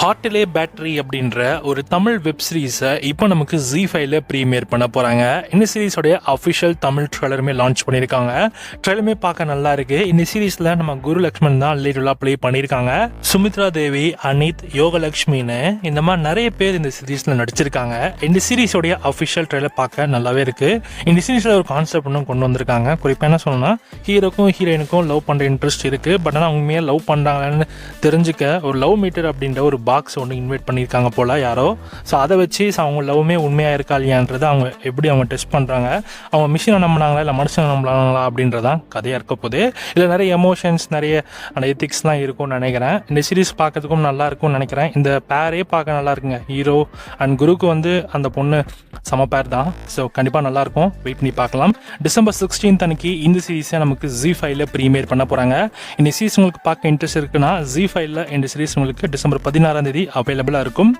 ஹார்ட்டிலே battery அப்படின்ற ஒரு Tamil web சீரிஸை இப்போ நமக்கு ZEE5ல ப்ரீமியர் பண்ண போகிறாங்க. இந்த சீரிஸோடைய அஃபிஷியல் தமிழ் ட்ரெய்லருமே லான்ச் பண்ணியிருக்காங்க. ட்ரெய்லருமே பார்க்க நல்லா இருக்கு. இந்த சீரிஸில் நம்ம குரு லக்ஷ்மன் தான் லீடெல்லாம் ப்ளே பண்ணியிருக்காங்க. சுமித்ரா தேவி, அனித், யோகலக்ஷ்மின்னு இந்த மாதிரி நிறைய பேர் இந்த சீரிஸில் நடிச்சிருக்காங்க. இந்த சீரிஸோடைய அஃபிஷியல் ட்ரெய்லர் பார்க்க நல்லாவே இருக்கு. இந்த சீரிஸில் ஒரு கான்செப்ட் ஒன்றும் கொண்டு வந்திருக்காங்க. குறிப்பாக என்ன சொல்லணும்னா, ஹீரோக்கும் ஹீரோயினுக்கும் லவ் பண்ணுற இன்ட்ரெஸ்ட் இருக்கு. பட் ஆனால் உண்மையாக லவ் பண்ணுறாங்கன்னு தெரிஞ்சுக்க ஒரு லவ் மீட்டர் அப்படின்ற ஒரு பாக்ஸ் ஒன்று இன்வைட் பண்ணியிருக்காங்க போல் யாரோ. ஸோ அதை வச்சு அவங்க லவ்வுமே உண்மையாக இருக்கா இல்லையான்றது அவங்க டெஸ்ட் பண்ணுறாங்க. அவங்க மிஷினை நம்பினாங்களா இல்லை மனுஷனை நம்பினாங்களா அப்படின்றதான் கதையாக இருக்க போது. இதில் நிறைய எமோஷன்ஸ், நிறைய அந்த எத்திக்ஸ்லாம் இருக்கும்னு நினைக்கிறேன். இந்த சீரிஸ் பார்க்கறதுக்கும் நல்லா இருக்கும்னு நினைக்கிறேன். இந்த பேரே பார்க்க நல்லா இருக்குங்க. ஹீரோ அண்ட் குருக்கு அந்த பொண்ணு சம பேர் தான். ஸோ கண்டிப்பாக நல்லாயிருக்கும், வெயிட் பண்ணி பார்க்கலாம். December 16 அன்னைக்கு இந்த சீரிஸை நமக்கு ZEE5ல ப்ரீமியர் பண்ண போகிறாங்க. இந்த சீரிஸ் உங்களுக்கு பார்க்க இன்ட்ரெஸ்ட் இருக்குன்னா ZEE5ல இந்த சீரிஸ் உங்களுக்கு December 16 அவைலபிளாக இருக்கும்.